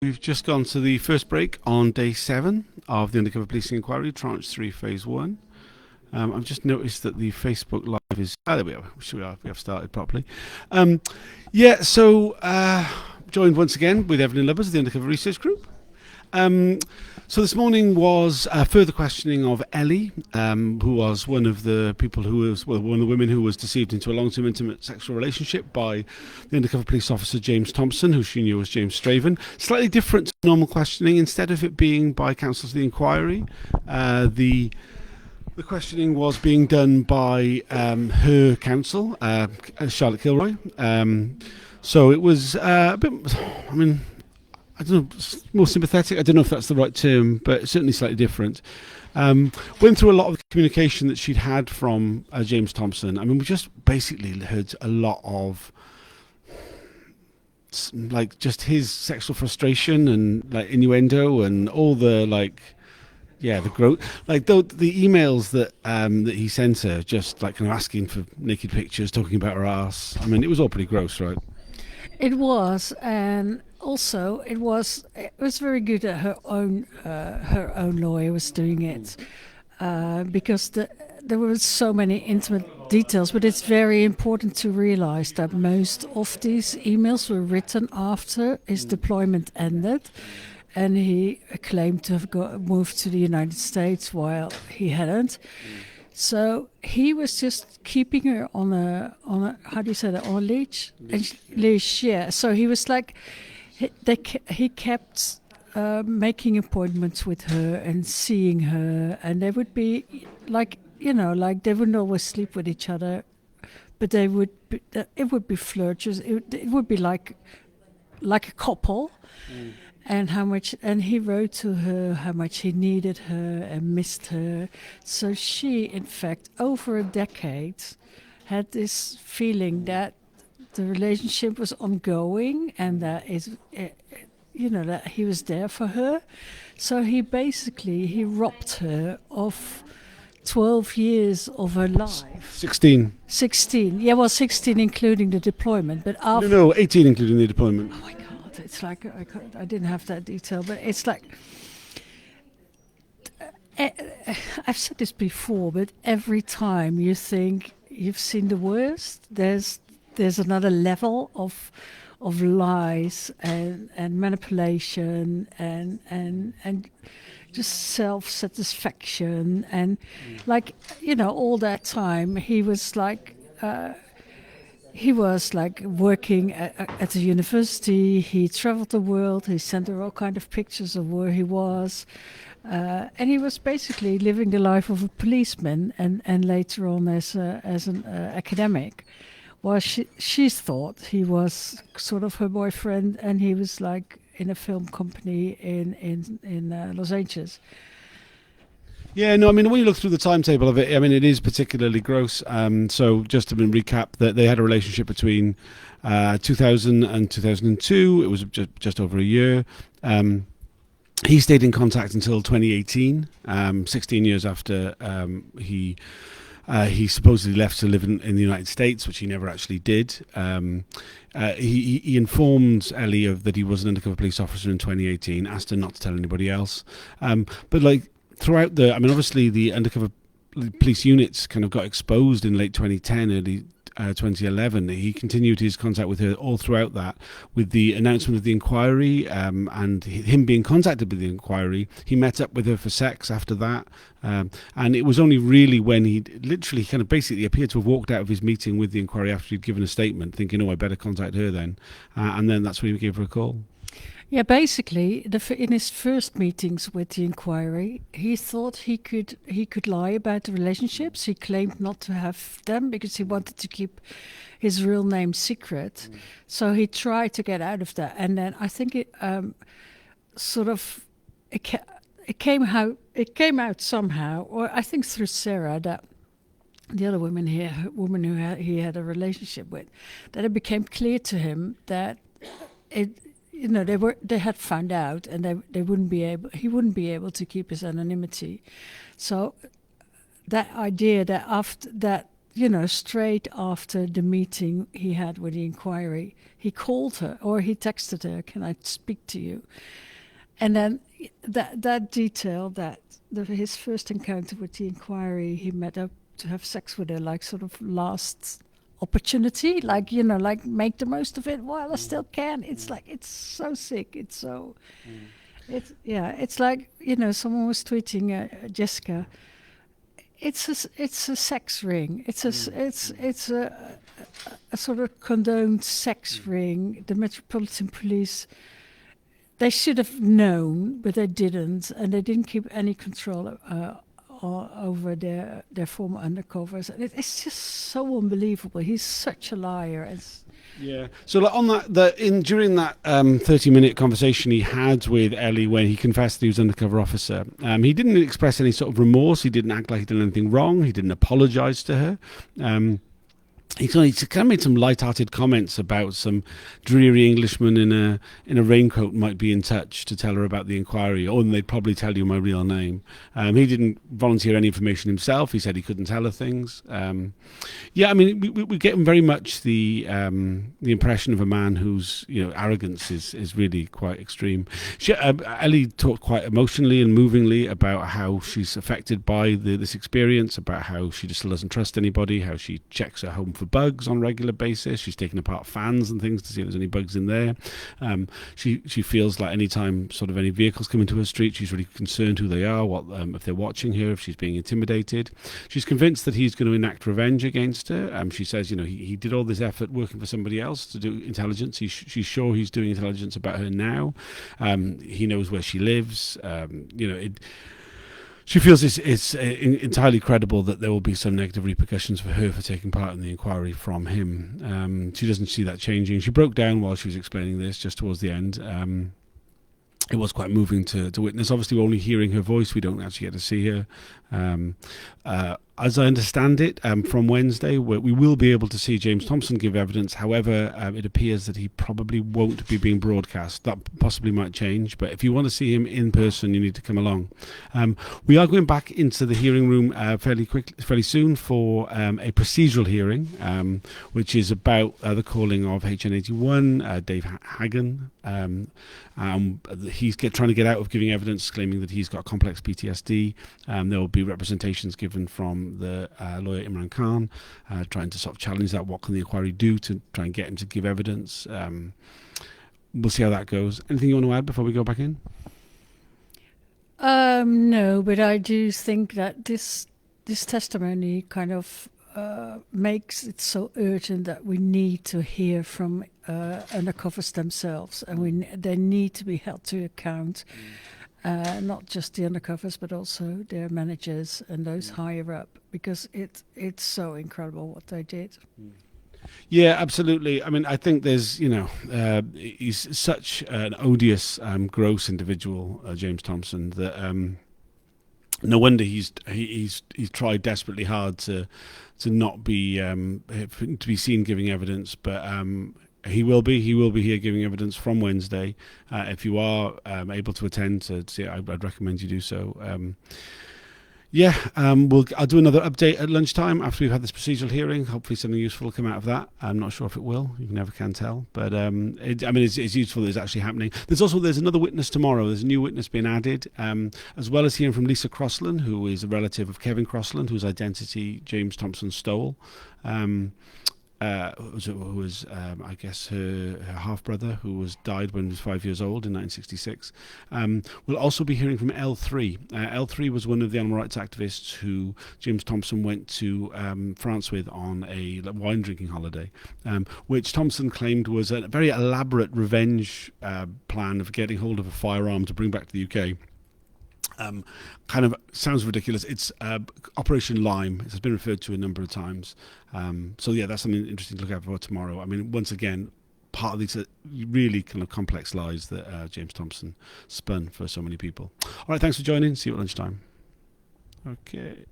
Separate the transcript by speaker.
Speaker 1: We've just gone to the first break on day 7 of the Undercover Policing Inquiry, Tranche 3, Phase 1. I've just noticed that the Facebook Live is... there we are. We have started properly. Joined once again with Eveline Lubbers of the Undercover Research Group. So this morning was further questioning of Ellie, who was one of the people one of the women who was deceived into a long-term intimate sexual relationship by the undercover police officer James Thomson, who she knew as James Straven. Slightly different to normal questioning. Instead of it being by counsel to the inquiry, the questioning was being done by her counsel, Charlotte Kilroy. So it was a bit... I don't know, more sympathetic. I don't know if that's the right term, but certainly slightly different. Went through a lot of the communication that she'd had from James Thomson. I mean, we just basically heard a lot of, like, just his sexual frustration and, like, innuendo and all the, like, yeah, the growth. Like, the emails that he sent her, just, like, kind of asking for naked pictures, talking about her ass. I mean, it was all pretty gross, right?
Speaker 2: It was, and also it was very good that her own lawyer was doing it, because there were so many intimate details. But it's very important to realize that most of these emails were written after his deployment ended, and he claimed to have moved to the United States while he hadn't. So he was just keeping her on a how do you say that, on a leash? Leash, yeah. So he was like, he kept making appointments with her and seeing her, and they would be like, like they wouldn't always sleep with each other, but it would be flirtatious. It would be like a couple. And he wrote to her how much he needed her and missed her. So she, in fact, over a decade, had this feeling that the relationship was ongoing and that that he was there for her. So he robbed her of 12 years of her life.
Speaker 1: 16.
Speaker 2: 16. Yeah, well, 16 including the deployment, but after...
Speaker 1: No, 18 including the deployment.
Speaker 2: Oh my God. It's like I didn't have that detail, but it's like I've said this before, but every time you think you've seen the worst, there's another level of lies and manipulation and just self-satisfaction and all that time he was like. He was like working at the university. He traveled the world. He sent her all kind of pictures of where he was, and he was basically living the life of a policeman. And later on as an academic, well, she thought he was sort of her boyfriend, and he was like in a film company in Los Angeles.
Speaker 1: Yeah, no, I mean, when you look through the timetable of it, I mean, it is particularly gross. So just to recap, that they had a relationship between 2000 and 2002. It was just over a year. He stayed in contact until 2018, 16 years after he supposedly left to live in the United States, which he never actually did. He informed Ellie that he was an undercover police officer in 2018, asked her not to tell anybody else. But like, throughout obviously the undercover police units kind of got exposed in late 2010, early 2011. He continued his contact with her all throughout that. With the announcement of the inquiry and him being contacted with the inquiry, he met up with her for sex after that. And it was only really when he literally kind of basically appeared to have walked out of his meeting with the inquiry after he'd given a statement, thinking, I better contact her then. And then that's when he gave her a call.
Speaker 2: Yeah, basically, in his first meetings with the inquiry, he thought he could lie about the relationships. He claimed not to have them because he wanted to keep his real name secret. So he tried to get out of that, and then I think it came out somehow, or I think through Sarah, that the other woman who he had a relationship with, that it became clear to him that they had found out, and he wouldn't be able to keep his anonymity. So that idea that after that straight after the meeting he had with the inquiry, he called her or he texted her, "Can I speak to you?" And then that detail, his first encounter with the inquiry, he met up to have sex with her, like sort of last opportunity, like like make the most of it while I still can. It's like, it's so sick. It's so, it's like, someone was tweeting, Jessica. It's a sex ring. It's a sort of condoned sex ring. The Metropolitan Police, they should have known, but they didn't, and they didn't keep any control over their former undercovers. It's just so unbelievable. He's such a liar.
Speaker 1: Yeah. So like on during that 30-minute conversation he had with Ellie when he confessed that he was an undercover officer, he didn't express any sort of remorse. He didn't act like he did anything wrong. He didn't apologise to her. He kind of made some light-hearted comments about some dreary Englishman in a raincoat might be in touch to tell her about the inquiry, and they'd probably tell you my real name. He didn't volunteer any information himself. He said he couldn't tell her things. I mean, we get very much the impression of a man whose arrogance is really quite extreme. Ellie talked quite emotionally and movingly about how she's affected by this experience, about how she just doesn't trust anybody, how she checks her home for bugs on a regular basis. She's taken apart fans and things to see if there's any bugs in there. She feels like anytime sort of any vehicles come into her street, she's really concerned who they are, what if they're watching her, if she's being intimidated. She's convinced that he's going to enact revenge against her. She says, he did all this effort working for somebody else to do intelligence. She's sure he's doing intelligence about her now. He knows where she lives. She feels it's entirely credible that there will be some negative repercussions for her for taking part in the inquiry from him. She doesn't see that changing. She broke down while she was explaining this, just towards the end. It was quite moving to witness. Obviously, we're only hearing her voice. We don't actually get to see her. As I understand it, from Wednesday, we will be able to see James Thomson give evidence. However, it appears that he probably won't be being broadcast. That possibly might change, but if you want to see him in person, you need to come along. We are going back into the hearing room fairly soon for a procedural hearing, which is about the calling of HN81, Dave Hagan. He's trying to get out of giving evidence, claiming that he's got complex PTSD. There will be representations given from the lawyer Imran Khan, trying to sort of challenge that. What can the inquiry do to try and get him to give evidence? We'll see how that goes. Anything you want to add before we go back in?
Speaker 2: No, but I do think that this testimony kind of makes it so urgent that we need to hear from undercovers themselves, and they need to be held to account. Not just the undercovers, but also their managers and those higher up, because it's so incredible what they did.
Speaker 1: Yeah, absolutely. I mean, I think there's, he's such an odious, gross individual, James Thomson, that no wonder he's tried desperately hard to not be to be seen giving evidence, but he will be here giving evidence from Wednesday. If you are able to attend to see it, I'd recommend you do so. I'll do another update at lunchtime after we've had this procedural hearing. Hopefully something useful will come out of that. I'm not sure if it will. You never can tell. But it's useful that it's actually happening. There's another witness tomorrow. There's a new witness being added, as well as hearing from Lisa Crossland, who is a relative of Kevin Crossland, whose identity James Thomson stole. Who was I guess her half-brother, who died when he was 5 years old in 1966. We'll also be hearing from L3. L3 was one of the animal rights activists who James Thomson went to France with on a wine drinking holiday, which Thomson claimed was a very elaborate revenge plan of getting hold of a firearm to bring back to the UK. Kind of sounds ridiculous. It's Operation Lime. It has been referred to a number of times. That's something interesting to look out for tomorrow. I mean, once again, part of these really kind of complex lies that James Thomson spun for so many people. All right, thanks for joining. See you at lunchtime. Okay.